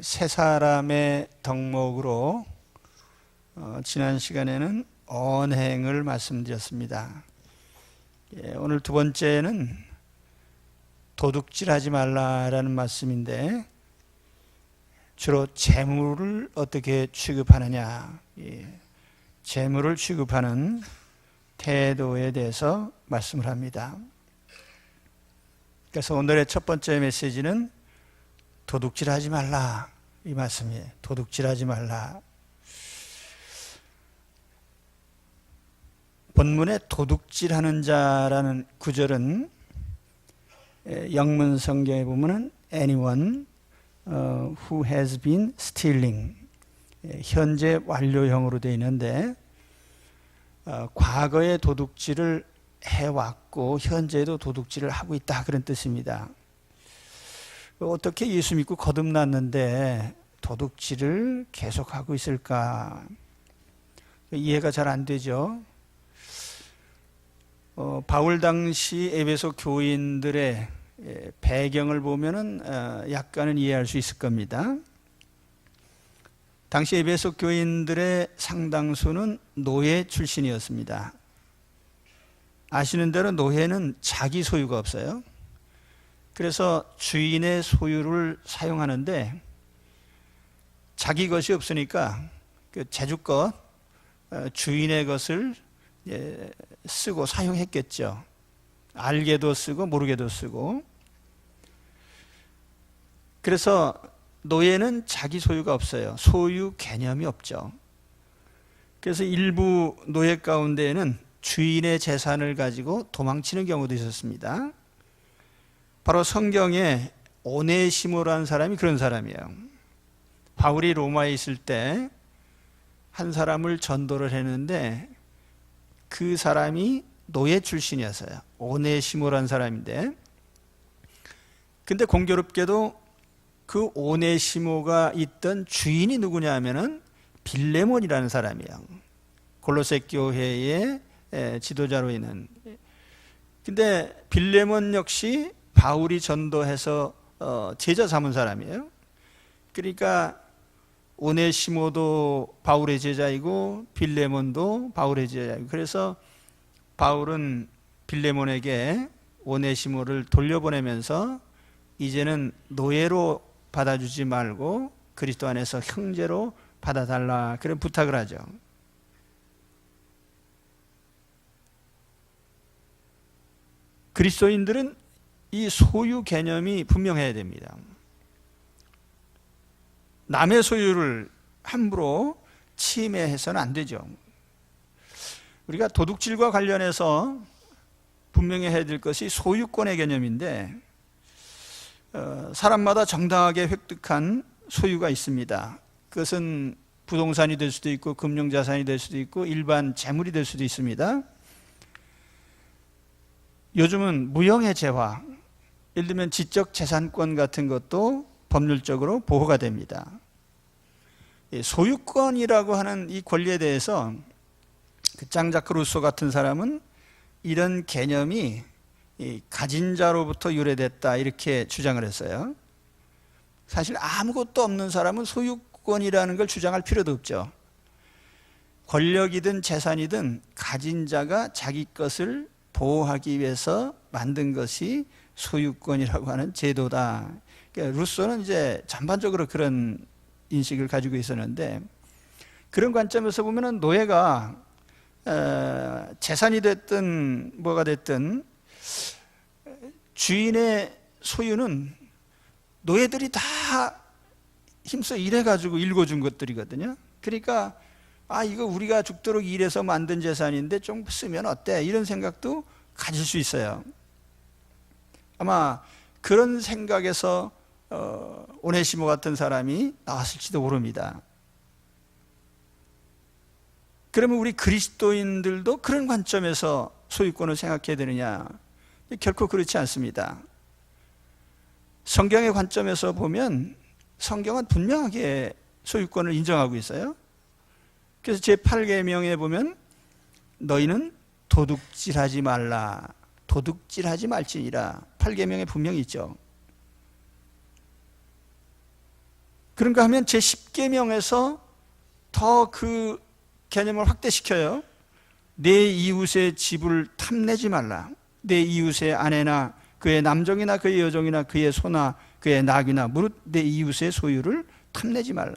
세 사람의 덕목으로 지난 시간에는 언행을 말씀드렸습니다. 오늘 두 번째는 도둑질하지 말라라는 말씀인데, 주로 재물을 어떻게 취급하느냐, 재물을 취급하는 태도에 대해서 말씀을 합니다. 그래서 오늘의 첫 번째 메시지는 도둑질하지 말라, 이 말씀이에요. 도둑질하지 말라. 본문에 도둑질하는 자라는 구절은 영문 성경에 보면은 anyone who has been stealing, 현재 완료형으로 되어 있는데, 과거에 도둑질을 해왔고 현재도 도둑질을 하고 있다, 그런 뜻입니다. 어떻게 예수 믿고 거듭났는데 도둑질을 계속하고 있을까? 이해가 잘 안 되죠. 바울 당시 에베소 교인들의 배경을 보면은 약간은 이해할 수 있을 겁니다. 당시 에베소 교인들의 상당수는 노예 출신이었습니다. 아시는 대로 노예는 자기 소유가 없어요. 그래서 주인의 소유를 사용하는데, 자기 것이 없으니까 그 제주것, 주인의 것을 쓰고 사용했겠죠. 알게도 쓰고 모르게도 쓰고. 그래서 노예는 자기 소유가 없어요. 소유 개념이 없죠. 그래서 일부 노예 가운데에는 주인의 재산을 가지고 도망치는 경우도 있었습니다. 바로 성경에 오네시모라는 사람이 그런 사람이에요. 바울이 로마에 있을 때 한 사람을 전도를 했는데, 그 사람이 노예 출신이었어요. 오네시모라는 사람인데, 근데 공교롭게도 그 오네시모가 있던 주인이 누구냐 하면은 빌레몬이라는 사람이에요. 골로새 교회의 지도자로 있는. 근데 빌레몬 역시 바울이 전도해서 제자 삼은 사람이에요. 그러니까 오네시모도 바울의 제자이고 빌레몬도 바울의 제자이고, 그래서 바울은 빌레몬에게 오네시모를 돌려보내면서 이제는 노예로 받아주지 말고 그리스도 안에서 형제로 받아달라, 그런 부탁을 하죠. 그리스도인들은 이 소유 개념이 분명해야 됩니다. 남의 소유를 함부로 침해해서는 안 되죠. 우리가 도둑질과 관련해서 분명히 해야 될 것이 소유권의 개념인데, 사람마다 정당하게 획득한 소유가 있습니다. 그것은 부동산이 될 수도 있고 금융자산이 될 수도 있고 일반 재물이 될 수도 있습니다. 요즘은 무형해체화, 예를 들면 지적재산권 같은 것도 법률적으로 보호가 됩니다. 소유권이라고 하는 이 권리에 대해서 그 장자크 루소 같은 사람은 이런 개념이 가진 자로부터 유래됐다, 이렇게 주장을 했어요. 사실 아무것도 없는 사람은 소유권이라는 걸 주장할 필요도 없죠. 권력이든 재산이든 가진 자가 자기 것을 보호하기 위해서 만든 것이 소유권이라고 하는 제도다. 그러니까 루소는 이제 전반적으로 그런 인식을 가지고 있었는데, 그런 관점에서 보면은 노예가 재산이 됐든 뭐가 됐든 주인의 소유는 노예들이 다 힘써 일해가지고 일궈준 것들이거든요. 그러니까 이거 우리가 죽도록 일해서 만든 재산인데 좀 쓰면 어때? 이런 생각도 가질 수 있어요. 아마 그런 생각에서 오네시모 같은 사람이 나왔을지도 모릅니다. 그러면 우리 그리스도인들도 그런 관점에서 소유권을 생각해야 되느냐? 결코 그렇지 않습니다. 성경의 관점에서 보면 성경은 분명하게 소유권을 인정하고 있어요. 그래서 제8계명에 보면 너희는 도둑질하지 말라, 도둑질하지 말지니라, 8계명에 분명히 있죠. 그런가 하면 제10계명에서 더 그 개념을 확대시켜요. 내 이웃의 집을 탐내지 말라. 내 이웃의 아내나 그의 남종이나 그의 여종이나 그의 소나 그의 낙이나 무릇 내 이웃의 소유를 탐내지 말라.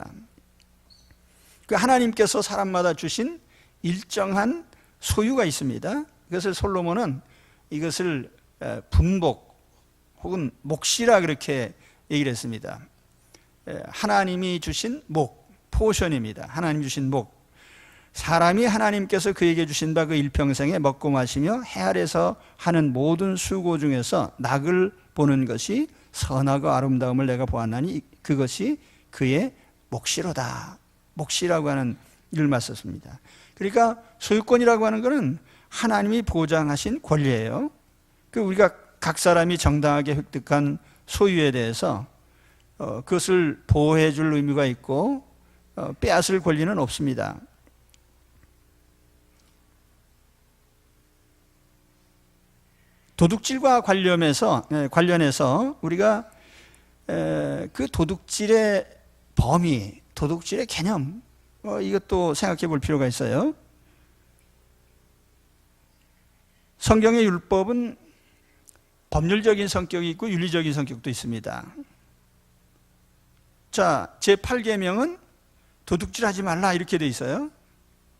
그 하나님께서 사람마다 주신 일정한 소유가 있습니다. 그것을 솔로몬은 이것을 분복 혹은 몫이라 그렇게 얘기를 했습니다. 하나님이 주신 목, 포션입니다. 하나님 주신 목. 사람이 하나님께서 그에게 주신 바 그 일평생에 먹고 마시며 해 아래서 하는 모든 수고 중에서 낙을 보는 것이 선하고 아름다움을 내가 보았나니 그것이 그의 몫이로다. 몫이라고 하는 이름을 썼습니다. 그러니까 소유권이라고 하는 것은 하나님이 보장하신 권리예요. 우리가 각 사람이 정당하게 획득한 소유에 대해서 그것을 보호해 줄 의무가 있고 빼앗을 권리는 없습니다. 도둑질과 관련해서 우리가 그 도둑질의 범위, 도둑질의 개념, 이것도 생각해 볼 필요가 있어요. 성경의 율법은 법률적인 성격이 있고 윤리적인 성격도 있습니다. 자, 제8계명은 도둑질하지 말라 이렇게 돼 있어요.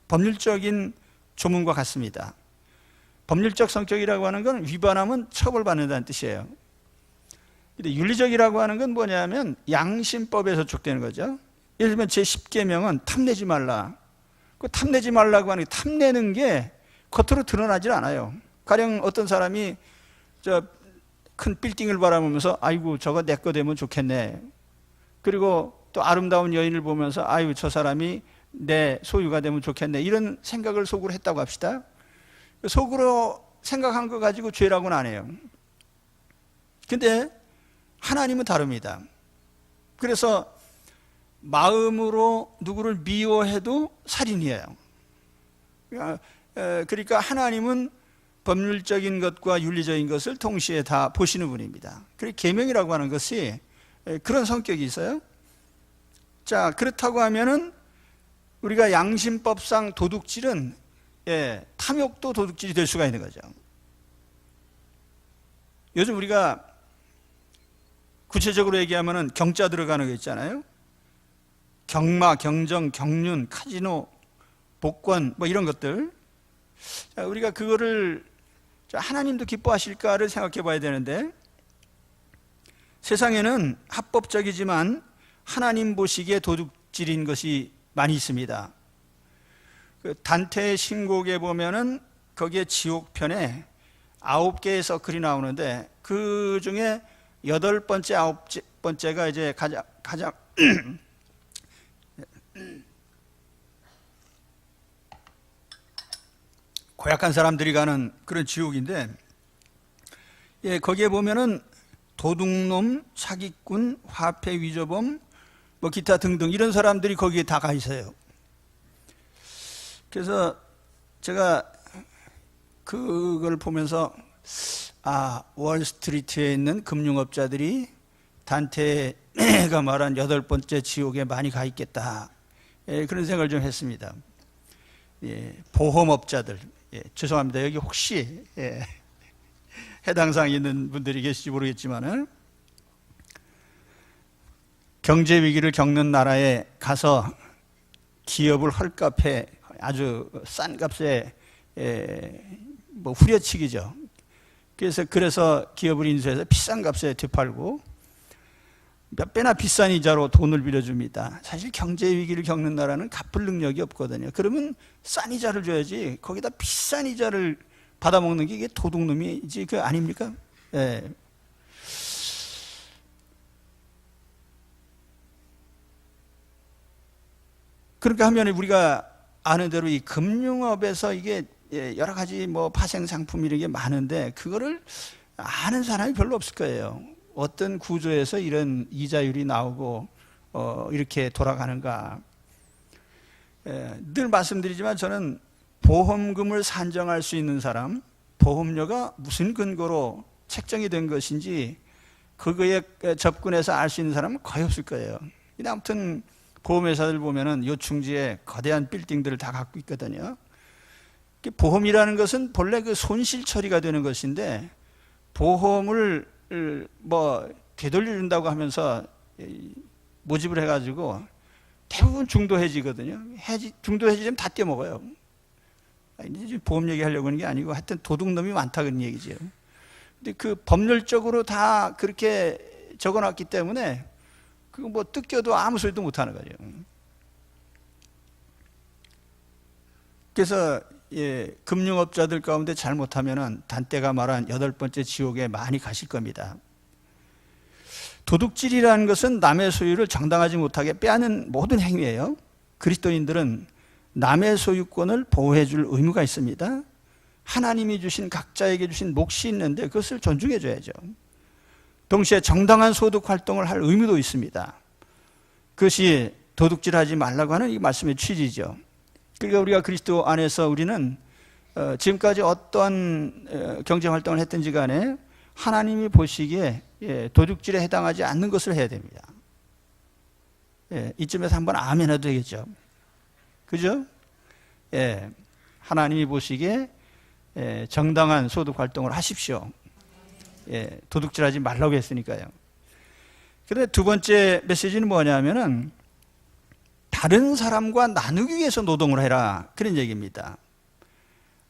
법률적인 조문과 같습니다. 법률적 성격이라고 하는 건 위반하면 처벌받는다는 뜻이에요. 근데 윤리적이라고 하는 건 뭐냐면 양심법에 저촉되는 거죠. 예를 들면 제10계명은 탐내지 말라. 그 탐내지 말라고 하는 게 탐내는 게 겉으로 드러나질 않아요. 가령 어떤 사람이 저 큰 빌딩을 바라보면서 아이고 저거 내 거 되면 좋겠네. 그리고 또 아름다운 여인을 보면서 아이고 저 사람이 내 소유가 되면 좋겠네. 이런 생각을 속으로 했다고 합시다. 속으로 생각한 거 가지고 죄라고는 안 해요. 근데 하나님은 다릅니다. 그래서 마음으로 누구를 미워해도 살인이에요. 그러니까 하나님은 법률적인 것과 윤리적인 것을 동시에 다 보시는 분입니다. 그리고 계명이라고 하는 것이 그런 성격이 있어요. 자, 그렇다고 하면은 우리가 양심법상 도둑질은 탐욕도 도둑질이 될 수가 있는 거죠. 요즘 우리가 구체적으로 얘기하면은 경자 들어가는 거 있잖아요. 경마, 경정, 경륜, 카지노, 복권 뭐 이런 것들. 자, 우리가 그거를 하나님도 기뻐하실까를 생각해 봐야 되는데 세상에는 합법적이지만 하나님 보시기에 도둑질인 것이 많이 있습니다. 그 단테의 신곡에 보면은 거기에 지옥편에 9개의 서클이 나오는데 그 중에 8번째, 9번째가 이제 가장 고약한 사람들이 가는 그런 지옥인데, 거기에 보면은 도둑놈, 사기꾼, 화폐 위조범, 뭐 기타 등등 이런 사람들이 거기에 다 가 있어요. 그래서 제가 그걸 보면서 월스트리트에 있는 금융업자들이 단테가 말한 8번째 지옥에 많이 가 있겠다. 그런 생각을 좀 했습니다. 보험업자들, 죄송합니다. 여기 혹시 해당 사항이 있는 분들이 계실지 모르겠지만은 경제 위기를 겪는 나라에 가서 기업을 헐값에 아주 싼 값에 뭐 후려치기죠. 그래서 기업을 인수해서 비싼 값에 되팔고 몇 배나 비싼 이자로 돈을 빌려줍니다. 사실 경제 위기를 겪는 나라는 갚을 능력이 없거든요. 그러면 싼 이자를 줘야지 거기다 비싼 이자를 받아먹는 게 이게 도둑놈이지 그 아닙니까? 그러니까 하면 우리가 아는 대로 이 금융업에서 이게 여러 가지 뭐 파생 상품 이런 게 많은데 그거를 아는 사람이 별로 없을 거예요. 어떤 구조에서 이런 이자율이 나오고 이렇게 돌아가는가. 늘 말씀드리지만 저는 보험금을 산정할 수 있는 사람, 보험료가 무슨 근거로 책정이 된 것인지 그거에 접근해서 알 수 있는 사람은 거의 없을 거예요. 근데 아무튼 보험회사들 보면은 요충지에 거대한 빌딩들을 다 갖고 있거든요. 보험이라는 것은 본래 그 손실 처리가 되는 것인데, 보험을 뭐 되돌려준다고 하면서 모집을 해가지고 대부분 중도해지거든요. 중도해지면 다 떼먹어요. 보험 얘기하려고 하는 게 아니고 하여튼 도둑놈이 많다 그런 얘기죠. 근데 그 법률적으로 다 그렇게 적어놨기 때문에 그거 뭐 뜯겨도 아무 소리도 못하는 거죠. 그래서 금융업자들 가운데 잘못하면은 단때가 말한 8번째 지옥에 많이 가실 겁니다. 도둑질이라는 것은 남의 소유를 정당하지 못하게 빼앗는 모든 행위예요. 그리스도인들은 남의 소유권을 보호해 줄 의무가 있습니다. 하나님이 주신 각자에게 주신 몫이 있는데 그것을 존중해 줘야죠. 동시에 정당한 소득 활동을 할 의무도 있습니다. 그것이 도둑질하지 말라고 하는 이 말씀의 취지죠. 그러니까 우리가 그리스도 안에서 우리는 지금까지 어떤 경제 활동을 했든지 간에 하나님이 보시기에 도둑질에 해당하지 않는 것을 해야 됩니다. 이쯤에서 한번 아멘 해도 되겠죠. 그죠? 하나님이 보시기에 정당한 소득 활동을 하십시오. 도둑질하지 말라고 했으니까요. 그런데 두 번째 메시지는 뭐냐면은 다른 사람과 나누기 위해서 노동을 해라, 그런 얘기입니다.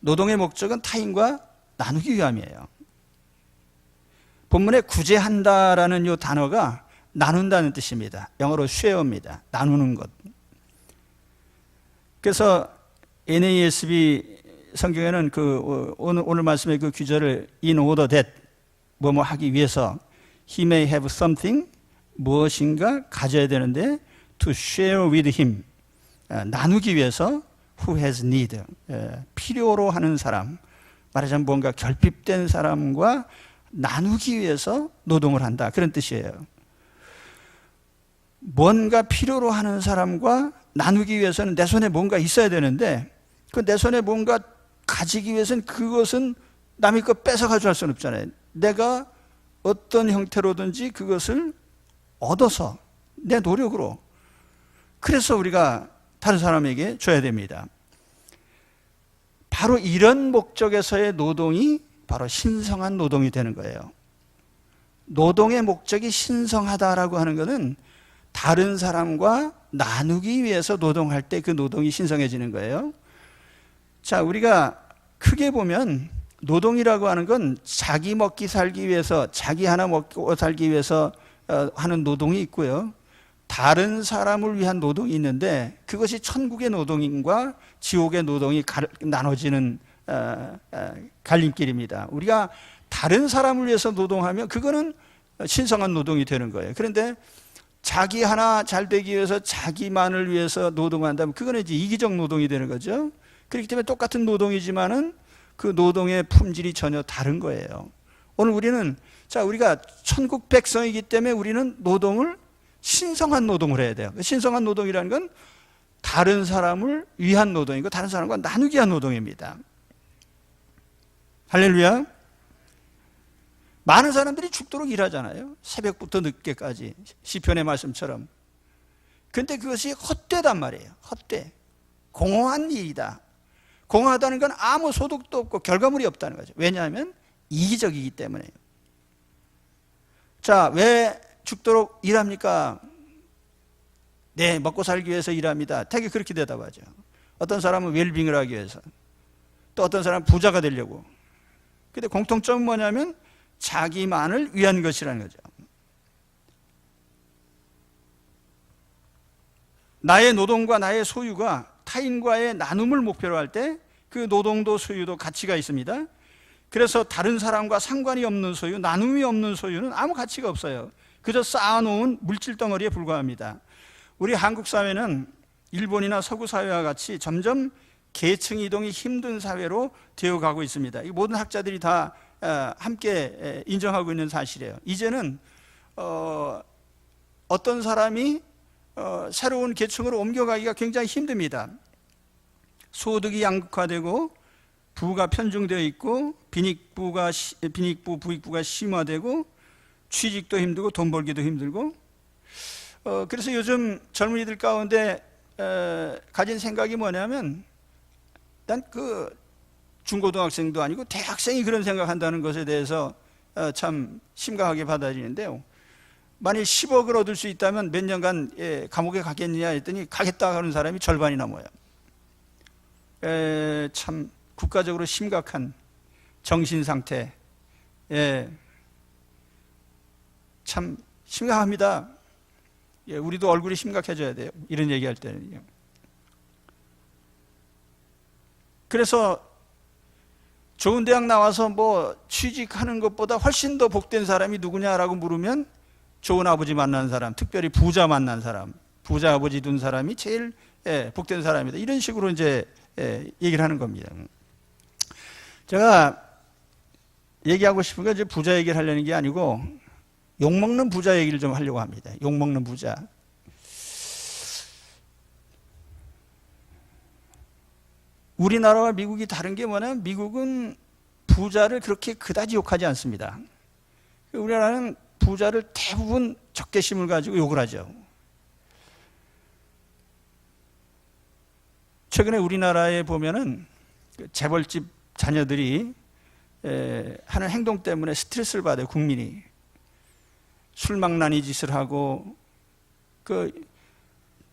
노동의 목적은 타인과 나누기 위함이에요. 본문에 구제한다라는 이 단어가 나눈다는 뜻입니다. 영어로 share입니다. 나누는 것. 그래서 NASB 성경에는 오늘 말씀의 그 구절을 in order that 뭐뭐 하기 위해서 he may have something 무엇인가 가져야 되는데 to share with him 나누기 위해서 who has need 필요로 하는 사람, 말하자면 뭔가 결핍된 사람과 나누기 위해서 노동을 한다, 그런 뜻이에요. 뭔가 필요로 하는 사람과 나누기 위해서는 내 손에 뭔가 있어야 되는데 그 내 손에 뭔가 가지기 위해서는 그것은 남의 거 뺏어 가져갈 수는 없잖아요. 내가 어떤 형태로든지 그것을 얻어서 내 노력으로, 그래서 우리가 다른 사람에게 줘야 됩니다. 바로 이런 목적에서의 노동이 바로 신성한 노동이 되는 거예요. 노동의 목적이 신성하다라고 하는 것은 다른 사람과 나누기 위해서 노동할 때 그 노동이 신성해지는 거예요. 자, 우리가 크게 보면 노동이라고 하는 건 자기 먹기 살기 위해서, 자기 하나 먹고 살기 위해서 하는 노동이 있고요. 다른 사람을 위한 노동이 있는데 그것이 천국의 노동과 지옥의 노동이 나눠지는 갈림길입니다. 우리가 다른 사람을 위해서 노동하면 그거는 신성한 노동이 되는 거예요. 그런데 자기 하나 잘 되기 위해서 자기만을 위해서 노동한다면 그거는 이제 이기적 노동이 되는 거죠. 그렇기 때문에 똑같은 노동이지만은 그 노동의 품질이 전혀 다른 거예요. 오늘 우리는 우리가 천국 백성이기 때문에 우리는 노동을 신성한 노동을 해야 돼요. 신성한 노동이라는 건 다른 사람을 위한 노동이고 다른 사람과 나누기 위한 노동입니다. 할렐루야. 많은 사람들이 죽도록 일하잖아요. 새벽부터 늦게까지, 시편의 말씀처럼. 근데 그것이 헛되단 말이에요. 헛돼. 공허한 일이다. 공허하다는 건 아무 소득도 없고 결과물이 없다는 거죠. 왜냐하면 이기적이기 때문에요. 자, 왜 죽도록 일합니까? 네, 먹고 살기 위해서 일합니다. 되게 그렇게 대답하죠. 어떤 사람은 웰빙을 하기 위해서, 또 어떤 사람은 부자가 되려고. 근데 공통점은 뭐냐면 자기만을 위한 것이라는 거죠. 나의 노동과 나의 소유가 타인과의 나눔을 목표로 할 때 그 노동도 소유도 가치가 있습니다. 그래서 다른 사람과 상관이 없는 소유, 나눔이 없는 소유는 아무 가치가 없어요. 그저 쌓아놓은 물질 덩어리에 불과합니다. 우리 한국 사회는 일본이나 서구 사회와 같이 점점 계층 이동이 힘든 사회로 되어가고 있습니다. 이 모든 학자들이 다 함께 인정하고 있는 사실이에요. 이제는 어떤 사람이 새로운 계층으로 옮겨가기가 굉장히 힘듭니다. 소득이 양극화되고 부가 편중되어 있고 빈익부, 부익부가 심화되고 취직도 힘들고 돈 벌기도 힘들고 그래서 요즘 젊은이들 가운데 가진 생각이 뭐냐면, 난 그 중고등학생도 아니고 대학생이 그런 생각한다는 것에 대해서 참 심각하게 받아들이는데요. 만일 10억을 얻을 수 있다면 몇 년간 감옥에 가겠느냐 했더니 가겠다 하는 사람이 절반이 넘어요. 참 국가적으로 심각한 정신 상태, 참 심각합니다. 우리도 얼굴이 심각해져야 돼요, 이런 얘기할 때는요. 그래서 좋은 대학 나와서 뭐 취직하는 것보다 훨씬 더 복된 사람이 누구냐라고 물으면 좋은 아버지 만난 사람, 특별히 부자 만난 사람, 부자 아버지 둔 사람이 제일 복된 사람이다, 이런 식으로 이제 얘기를 하는 겁니다. 제가 얘기하고 싶은 건 이제 부자 얘기를 하려는 게 아니고 욕먹는 부자 얘기를 좀 하려고 합니다. 욕먹는 부자. 우리나라와 미국이 다른 게 뭐냐면, 미국은 부자를 그렇게 그다지 욕하지 않습니다. 우리나라는 부자를 대부분 적개심을 가지고 욕을 하죠. 최근에 우리나라에 보면은 재벌집 자녀들이 하는 행동 때문에 스트레스를 받아요, 국민이. 술망나니 짓을 하고,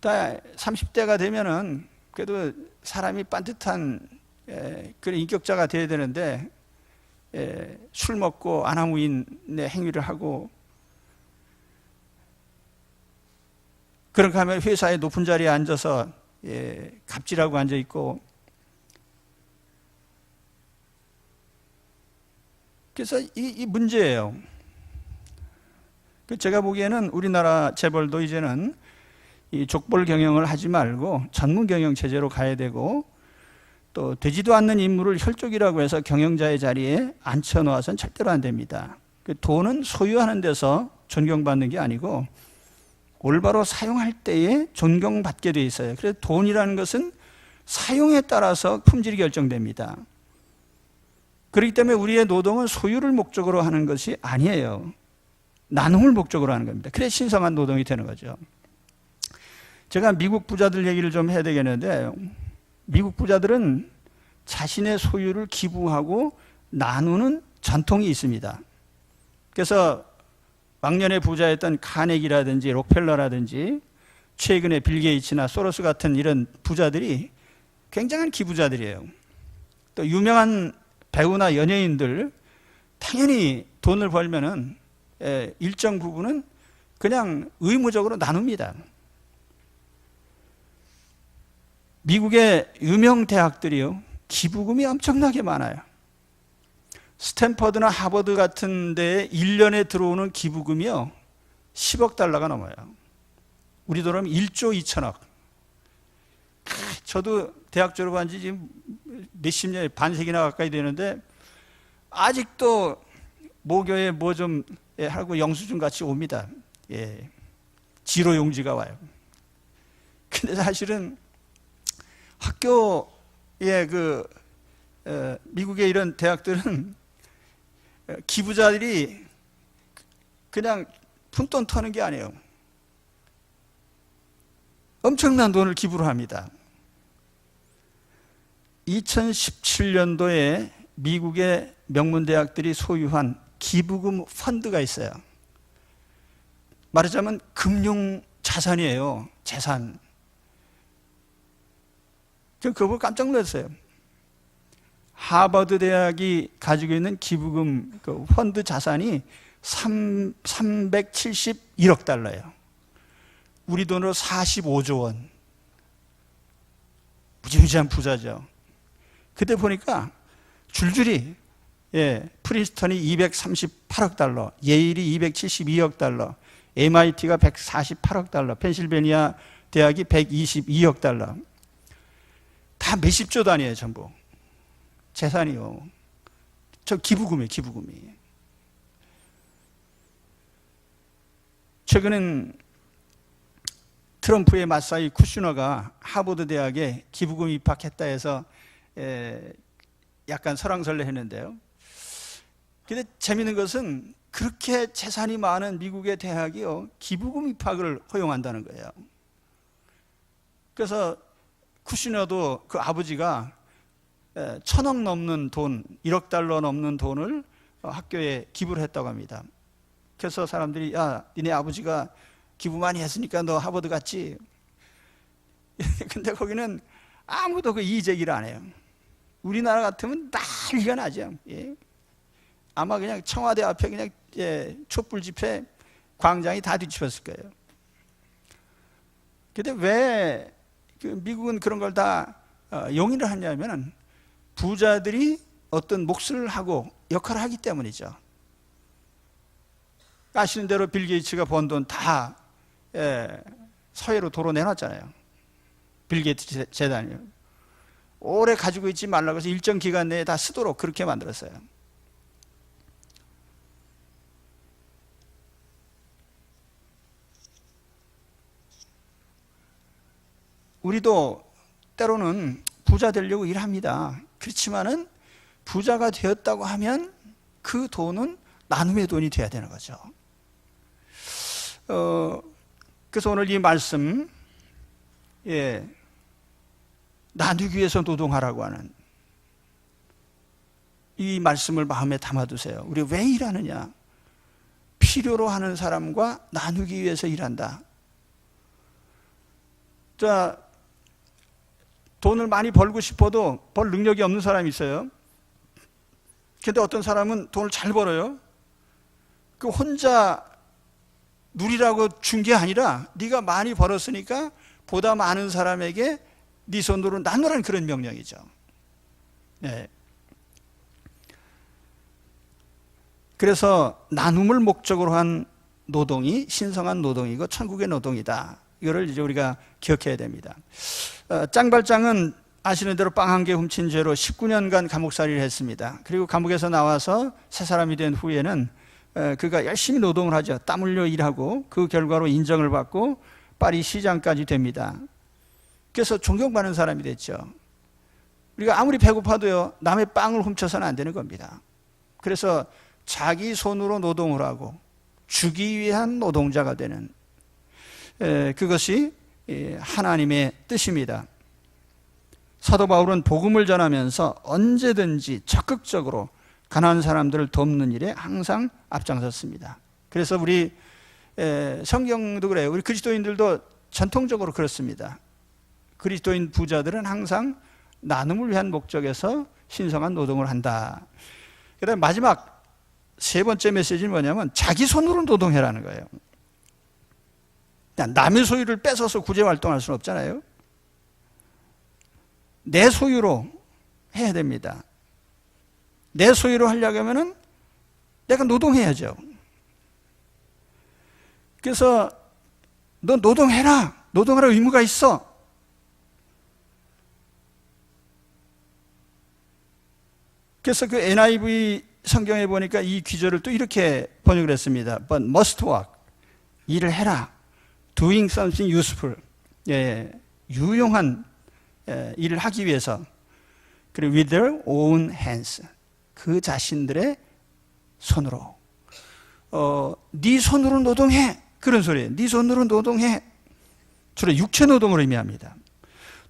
다 30대가 되면은 그래도 사람이 반듯한 그런 인격자가 돼야 되는데, 술 먹고 아나무인의 행위를 하고, 그렇게 하면 회사의 높은 자리에 앉아서 갑질하고 앉아 있고, 그래서 이 문제예요. 제가 보기에는 우리나라 재벌도 이제는 이 족벌 경영을 하지 말고 전문 경영 체제로 가야 되고, 또 되지도 않는 인물을 혈족이라고 해서 경영자의 자리에 앉혀놓아서는 절대로 안 됩니다. 돈은 소유하는 데서 존경받는 게 아니고 올바로 사용할 때에 존경받게 돼 있어요. 그래서 돈이라는 것은 사용에 따라서 품질이 결정됩니다. 그렇기 때문에 우리의 노동은 소유를 목적으로 하는 것이 아니에요. 나눔을 목적으로 하는 겁니다. 그래 신성한 노동이 되는 거죠. 제가 미국 부자들 얘기를 좀 해야 되겠는데, 미국 부자들은 자신의 소유를 기부하고 나누는 전통이 있습니다. 그래서 왕년의 부자였던 카네기라든지 록펠러라든지 최근에 빌 게이츠나 소로스 같은 이런 부자들이 굉장한 기부자들이에요. 또 유명한 배우나 연예인들, 당연히 돈을 벌면은 일정 부분은 그냥 의무적으로 나눕니다. 미국의 유명 대학들이요, 기부금이 엄청나게 많아요. 스탠퍼드나 하버드 같은 데에 1년에 들어오는 기부금이요 10억 달러가 넘어요. 우리 돈으로 1조 2천억. 저도 대학 졸업한 지 지금 몇십 년, 반세기나 가까이 되는데 아직도 모교에 뭐 좀 하고 영수증 같이 옵니다. 지로 용지가 와요. 근데 사실은 학교의 미국의 이런 대학들은 기부자들이 그냥 푼돈 터는 게 아니에요. 엄청난 돈을 기부를 합니다. 2017년도에 미국의 명문대학들이 소유한 기부금 펀드가 있어요. 말하자면 금융 자산이에요. 재산. 그거 보고 깜짝 놀랐어요. 하버드 대학이 가지고 있는 기부금 펀드 자산이 371억 달러예요. 우리 돈으로 45조 원. 무지무지한 부자죠. 그때 보니까 줄줄이 프린스턴이 238억 달러, 예일이 272억 달러, MIT가 148억 달러, 펜실베니아 대학이 122억 달러. 다 몇십조 단위예요, 전부. 재산이요. 저 기부금이에요, 기부금이. 최근엔 트럼프의 맞사이 쿠슈너가 하버드 대학에 기부금 입학했다 해서 약간 설왕설래 했는데요. 근데 재미있는 것은 그렇게 재산이 많은 미국의 대학이요, 기부금 입학을 허용한다는 거예요. 그래서 쿠시너도 그 아버지가 1,000억 넘는 돈, 1억 달러 넘는 돈을 학교에 기부를 했다고 합니다. 그래서 사람들이, 야, 니네 아버지가 기부 많이 했으니까 너 하버드 갔지? 근데 거기는 아무도 그 이의 제기를 안 해요. 우리나라 같으면 난리가 나죠. 예. 아마 그냥 청와대 앞에 그냥 촛불 집회 광장이 다 뒤집혔을 거예요. 근데 왜 미국은 그런 걸 다 용인을 하냐면 부자들이 어떤 몫을 하고 역할을 하기 때문이죠. 아시는 대로 빌 게이츠가 번 돈 다 서해로 도로 내놨잖아요. 빌 게이츠 재단이요. 오래 가지고 있지 말라고 해서 일정 기간 내에 다 쓰도록 그렇게 만들었어요. 우리도 때로는 부자 되려고 일합니다. 그렇지만은 부자가 되었다고 하면 그 돈은 나눔의 돈이 돼야 되는 거죠. 그래서 오늘 이 말씀, 나누기 위해서 노동하라고 하는 이 말씀을 마음에 담아두세요. 우리 왜 일하느냐? 필요로 하는 사람과 나누기 위해서 일한다. 자, 돈을 많이 벌고 싶어도 벌 능력이 없는 사람이 있어요. 근데 어떤 사람은 돈을 잘 벌어요. 그 혼자 누리라고 준 게 아니라 네가 많이 벌었으니까 보다 많은 사람에게 네 손으로 나누라는 그런 명령이죠. 네. 그래서 나눔을 목적으로 한 노동이 신성한 노동이고 천국의 노동이다. 이거를 이제 우리가 기억해야 됩니다. 짱발장은 아시는 대로 빵 한 개 훔친 죄로 19년간 감옥살이를 했습니다. 그리고 감옥에서 나와서 새 사람이 된 후에는 그가 열심히 노동을 하죠. 땀 흘려 일하고 그 결과로 인정을 받고 파리 시장까지 됩니다. 그래서 존경받는 사람이 됐죠. 우리가 아무리 배고파도요, 남의 빵을 훔쳐서는 안 되는 겁니다. 그래서 자기 손으로 노동을 하고 주기 위한 노동자가 되는, 그것이 하나님의 뜻입니다. 사도 바울은 복음을 전하면서 언제든지 적극적으로 가난한 사람들을 돕는 일에 항상 앞장섰습니다. 그래서 우리 성경도 그래요. 우리 그리스도인들도 전통적으로 그렇습니다. 그리스도인 부자들은 항상 나눔을 위한 목적에서 신성한 노동을 한다. 그다음에 마지막 세 번째 메시지는 뭐냐면 자기 손으로 노동해라는 거예요. 남의 소유를 뺏어서 구제 활동할 수는 없잖아요. 내 소유로 해야 됩니다. 내 소유로 하려고 하면은 내가 노동해야죠. 그래서 너 노동해라. 노동하라 의무가 있어. 그래서 그 NIV 성경에 보니까 이 귀절을 또 이렇게 번역을 했습니다. But must work. 일을 해라. Doing something useful. 유용한 일을 하기 위해서. 그리고 with their own hands. 그 자신들의 손으로. 네 손으로 노동해. 그런 소리예요. 네 손으로 노동해. 주로 육체 노동을 의미합니다.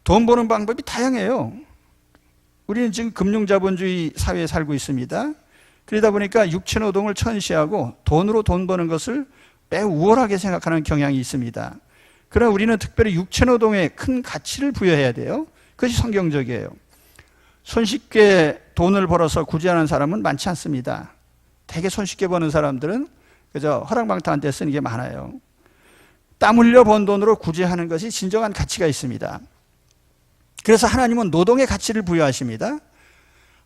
돈 버는 방법이 다양해요. 우리는 지금 금융자본주의 사회에 살고 있습니다. 그러다 보니까 육체 노동을 천시하고 돈으로 돈 버는 것을 매우 우월하게 생각하는 경향이 있습니다. 그러나 우리는 특별히 육체 노동에 큰 가치를 부여해야 돼요. 그것이 성경적이에요. 손쉽게 돈을 벌어서 구제하는 사람은 많지 않습니다. 되게 손쉽게 버는 사람들은 그저 허랑방탕한 데 쓰는 게 많아요. 땀 흘려 번 돈으로 구제하는 것이 진정한 가치가 있습니다. 그래서 하나님은 노동의 가치를 부여하십니다.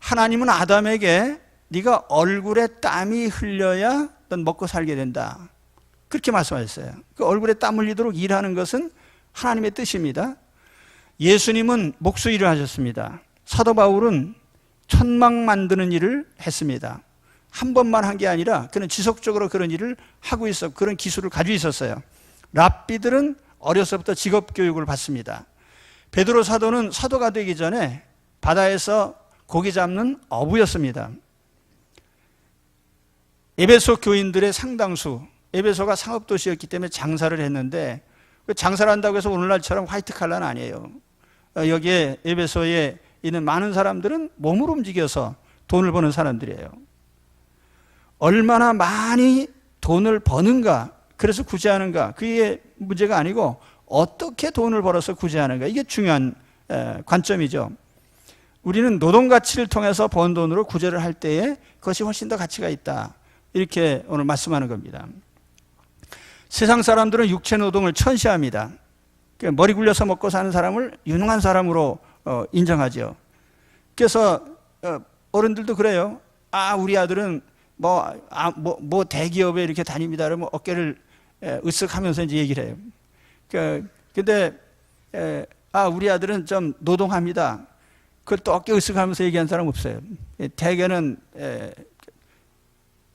하나님은 아담에게 네가 얼굴에 땀이 흘려야 넌 먹고 살게 된다. 그렇게 말씀하셨어요. 그 얼굴에 땀 흘리도록 일하는 것은 하나님의 뜻입니다. 예수님은 목수 일을 하셨습니다. 사도 바울은 천막 만드는 일을 했습니다. 한 번만 한 게 아니라 그는 지속적으로 그런 일을 하고 있었고 그런 기술을 가지고 있었어요. 랍비들은 어려서부터 직업 교육을 받습니다. 베드로 사도는 사도가 되기 전에 바다에서 고기 잡는 어부였습니다. 에베소 교인들의 상당수, 에베소가 상업도시였기 때문에 장사를 했는데, 장사를 한다고 해서 오늘날처럼 화이트 칼라는 아니에요. 여기에 에베소에 있는 많은 사람들은 몸으로 움직여서 돈을 버는 사람들이에요. 얼마나 많이 돈을 버는가, 그래서 구제하는가, 그게 문제가 아니고 어떻게 돈을 벌어서 구제하는가, 이게 중요한 관점이죠. 우리는 노동 가치를 통해서 번 돈으로 구제를 할 때에 그것이 훨씬 더 가치가 있다, 이렇게 오늘 말씀하는 겁니다. 세상 사람들은 육체 노동을 천시합니다. 머리 굴려서 먹고 사는 사람을 유능한 사람으로 인정하죠. 그래서 어른들도 그래요. 우리 아들은 뭐 대기업에 이렇게 다닙니다. 그러면 어깨를 으쓱하면서 이제 얘기를 해요. 근데 우리 아들은 좀 노동합니다. 그걸 또 어깨 으쓱하면서 얘기한 사람 없어요. 대개는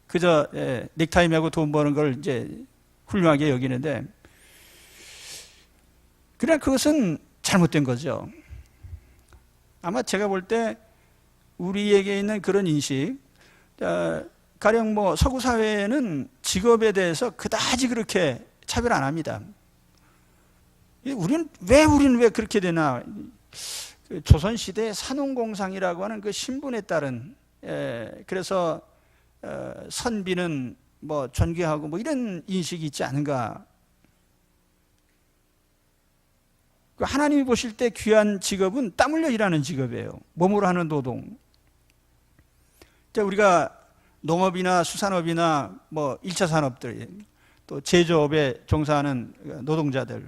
그저 넥타이 매고 돈 버는 걸 이제 훌륭하게 여기는데, 그냥 그것은 잘못된 거죠. 아마 제가 볼 때 우리에게 있는 그런 인식, 가령 뭐 서구 사회에는 직업에 대해서 그다지 그렇게 차별 안 합니다. 우리는 왜 그렇게 되나? 조선시대 산업공상이라고 하는 그 신분에 따른, 그래서 선비는 뭐 존귀하고 뭐 이런 인식이 있지 않은가? 하나님이 보실 때 귀한 직업은 땀 흘려 일하는 직업이에요. 몸으로 하는 노동. 우리가 농업이나 수산업이나 뭐 1차 산업들, 또 제조업에 종사하는 노동자들,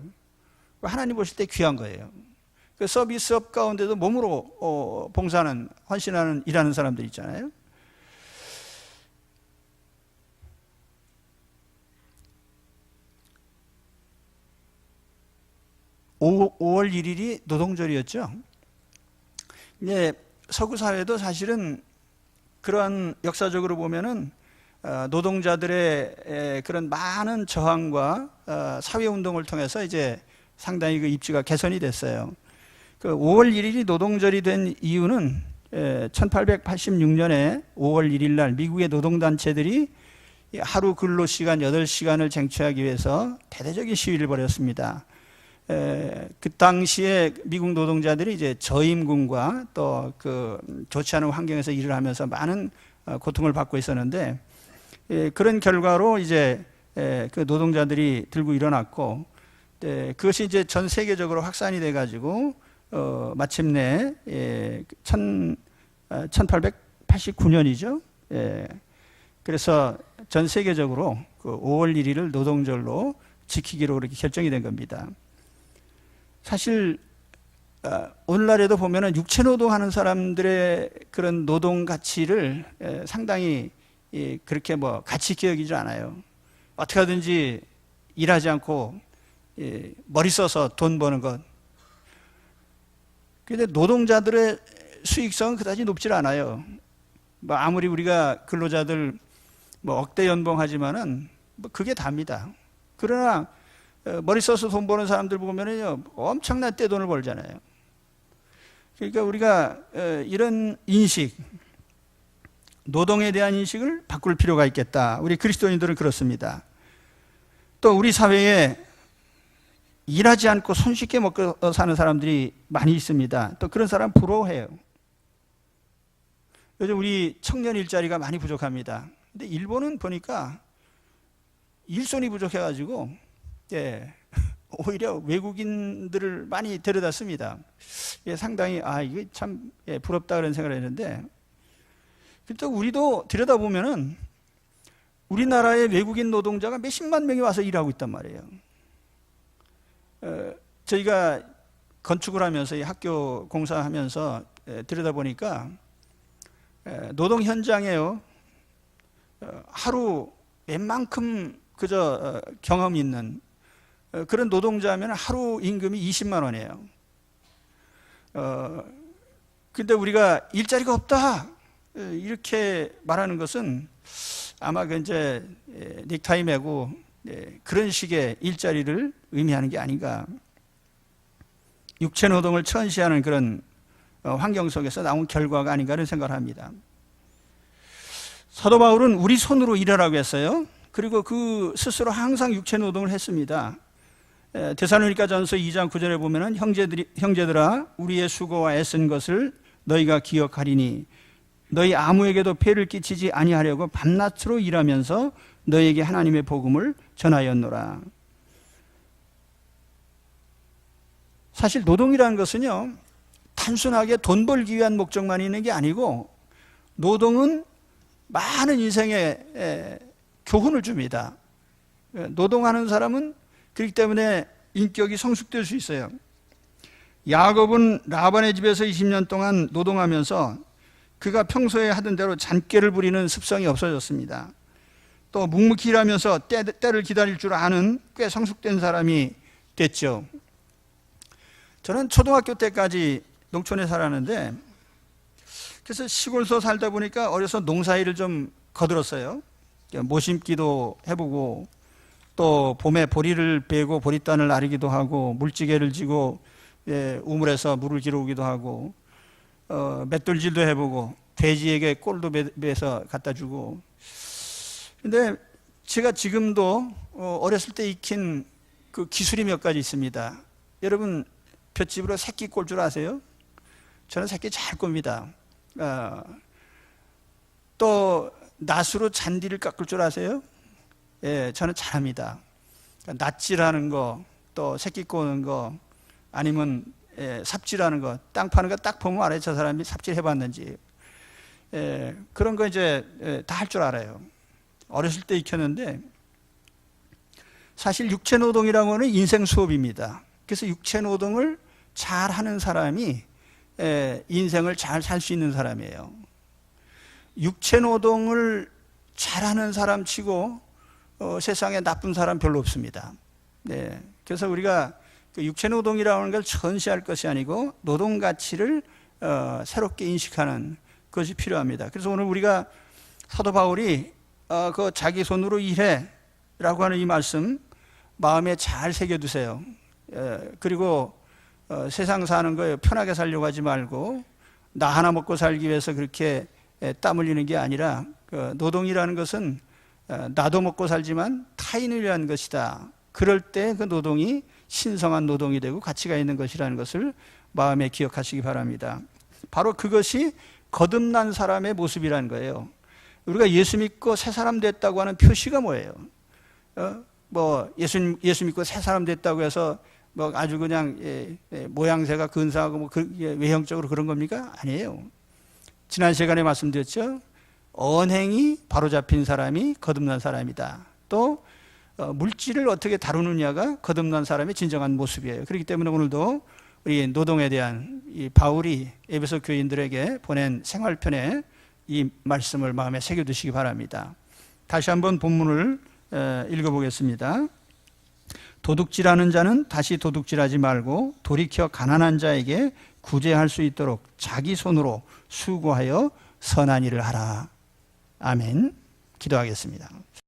하나님 보실 때 귀한 거예요. 그 서비스업 가운데도 몸으로 봉사하는, 헌신하는, 일하는 사람들 있잖아요. (5월 1일이) 노동절이었죠. 근데 서구 사회도 사실은 그런 역사적으로 보면은 노동자들의 그런 많은 저항과 사회운동을 통해서 이제 상당히 그 입지가 개선이 됐어요. 그 5월 1일이 노동절이 된 이유는 1886년에 5월 1일 날 미국의 노동단체들이 하루 근로시간 8시간을 쟁취하기 위해서 대대적인 시위를 벌였습니다. 그 당시에 미국 노동자들이 이제 저임금과 또 그 좋지 않은 환경에서 일을 하면서 많은 고통을 받고 있었는데, 그런 결과로 이제 그 노동자들이 들고 일어났고, 그것이 이제 전 세계적으로 확산이 돼 가지고 마침내 1889년이죠. 그래서 전 세계적으로 그 5월 1일을 노동절로 지키기로 그렇게 결정이 된 겁니다. 사실 오늘날에도 보면은 육체 노동하는 사람들의 그런 노동 가치를 상당히 그렇게 뭐 가치 있게 여기지 않아요. 어떻게 하든지 일하지 않고 머리 써서 돈 버는 것. 그런데 노동자들의 수익성은 그다지 높지 않아요. 뭐 아무리 우리가 근로자들 뭐 억대 연봉하지만은 뭐 그게 답니다. 그러나 머리 써서 돈 버는 사람들 보면은요, 엄청난 떼돈을 벌잖아요. 그러니까 우리가 이런 인식, 노동에 대한 인식을 바꿀 필요가 있겠다. 우리 그리스도인들은 그렇습니다. 또 우리 사회에 일하지 않고 손쉽게 먹고 사는 사람들이 많이 있습니다. 또 그런 사람 부러워해요. 요즘 우리 청년 일자리가 많이 부족합니다. 근데 일본은 보니까 일손이 부족해가지고 오히려 외국인들을 많이 데려다 씁니다. 상당히 이게 참 부럽다 그런 생각을 했는데, 또 우리도 들여다보면은 우리나라의 외국인 노동자가 몇십만 명이 와서 일하고 있단 말이에요. 저희가 건축을 하면서 학교 공사하면서 들여다보니까 노동 현장에요, 하루 웬만큼 그저 경험이 있는 그런 노동자면 하루 임금이 20만 원이에요. 근데 우리가 일자리가 없다 이렇게 말하는 것은 아마 그 이제 넥타이 매고 그런 식의 일자리를 의미하는 게 아닌가. 육체 노동을 천시하는 그런 환경 속에서 나온 결과가 아닌가 하는 생각을 합니다. 사도 바울은 우리 손으로 일하라고 했어요. 그리고 그 스스로 항상 육체 노동을 했습니다. 데살로니가전서 2장 9절에 보면은 형제들아 우리의 수고와 애쓴 것을 너희가 기억하리니 너희 아무에게도 폐를 끼치지 아니하려고 밤낮으로 일하면서 너희에게 하나님의 복음을 전하였노라. 사실 노동이라는 것은요, 단순하게 돈 벌기 위한 목적만 있는 게 아니고 노동은 많은 인생에 교훈을 줍니다. 노동하는 사람은 그렇기 때문에 인격이 성숙될 수 있어요. 야곱은 라반의 집에서 20년 동안 노동하면서 그가 평소에 하던 대로 잔꾀를 부리는 습성이 없어졌습니다. 또 묵묵히 일하면서 때를 기다릴 줄 아는 꽤 성숙된 사람이 됐죠. 저는 초등학교 때까지 농촌에 살았는데, 그래서 시골서 살다 보니까 어려서 농사일을 좀 거들었어요. 모 심기도 해보고, 또 봄에 보리를 베고 보리단을 나르기도 하고, 물지개를 지고 우물에서 물을 길어오기도 하고, 맷돌질도 해보고, 돼지에게 꼴도 매서 갖다 주고. 근데 제가 지금도 어렸을 때 익힌 그 기술이 몇 가지 있습니다. 여러분 볏짚으로 새끼 꼴 줄 아세요? 저는 새끼 잘 꼽니다. 또 낫으로 잔디를 깎을 줄 아세요? 예, 저는 잘합니다. 낫질하는 거, 또 새끼 꼬는 거, 아니면 삽질하는 거, 땅 파는 거 딱 보면 알아요. 저 사람이 삽질 해봤는지. 그런 거 이제 다 할 줄 알아요. 어렸을 때 익혔는데, 사실 육체 노동이라는 거는 인생 수업입니다. 그래서 육체 노동을 잘 하는 사람이 인생을 잘 살 수 있는 사람이에요. 육체 노동을 잘하는 사람 치고 세상에 나쁜 사람 별로 없습니다. 네. 그래서 우리가 그 육체 노동이라는 걸 전시할 것이 아니고 노동 가치를 새롭게 인식하는 것이 필요합니다. 그래서 오늘 우리가 사도 바울이 그 자기 손으로 일해 라고 하는 이 말씀 마음에 잘 새겨두세요. 그리고 세상 사는 거에 편하게 살려고 하지 말고 나 하나 먹고 살기 위해서 그렇게 땀 흘리는 게 아니라 노동이라는 것은 나도 먹고 살지만 타인을 위한 것이다. 그럴 때 그 노동이 신성한 노동이 되고 가치가 있는 것이라는 것을 마음에 기억하시기 바랍니다. 바로 그것이 거듭난 사람의 모습이라는 거예요. 우리가 예수 믿고 새 사람 됐다고 하는 표시가 뭐예요? 예수 믿고 새 사람 됐다고 해서 아주 그냥 모양새가 근사하고 외형적으로 그런 겁니까? 아니에요. 지난 시간에 말씀드렸죠. 언행이 바로잡힌 사람이 거듭난 사람이다. 또 물질을 어떻게 다루느냐가 거듭난 사람의 진정한 모습이에요. 그렇기 때문에 오늘도 우리 노동에 대한 이 바울이 에베소 교인들에게 보낸 생활편에 이 말씀을 마음에 새겨두시기 바랍니다. 다시 한번 본문을 읽어보겠습니다. 도둑질하는 자는 다시 도둑질하지 말고 돌이켜 가난한 자에게 구제할 수 있도록 자기 손으로 수고하여 선한 일을 하라. 아멘. 기도하겠습니다.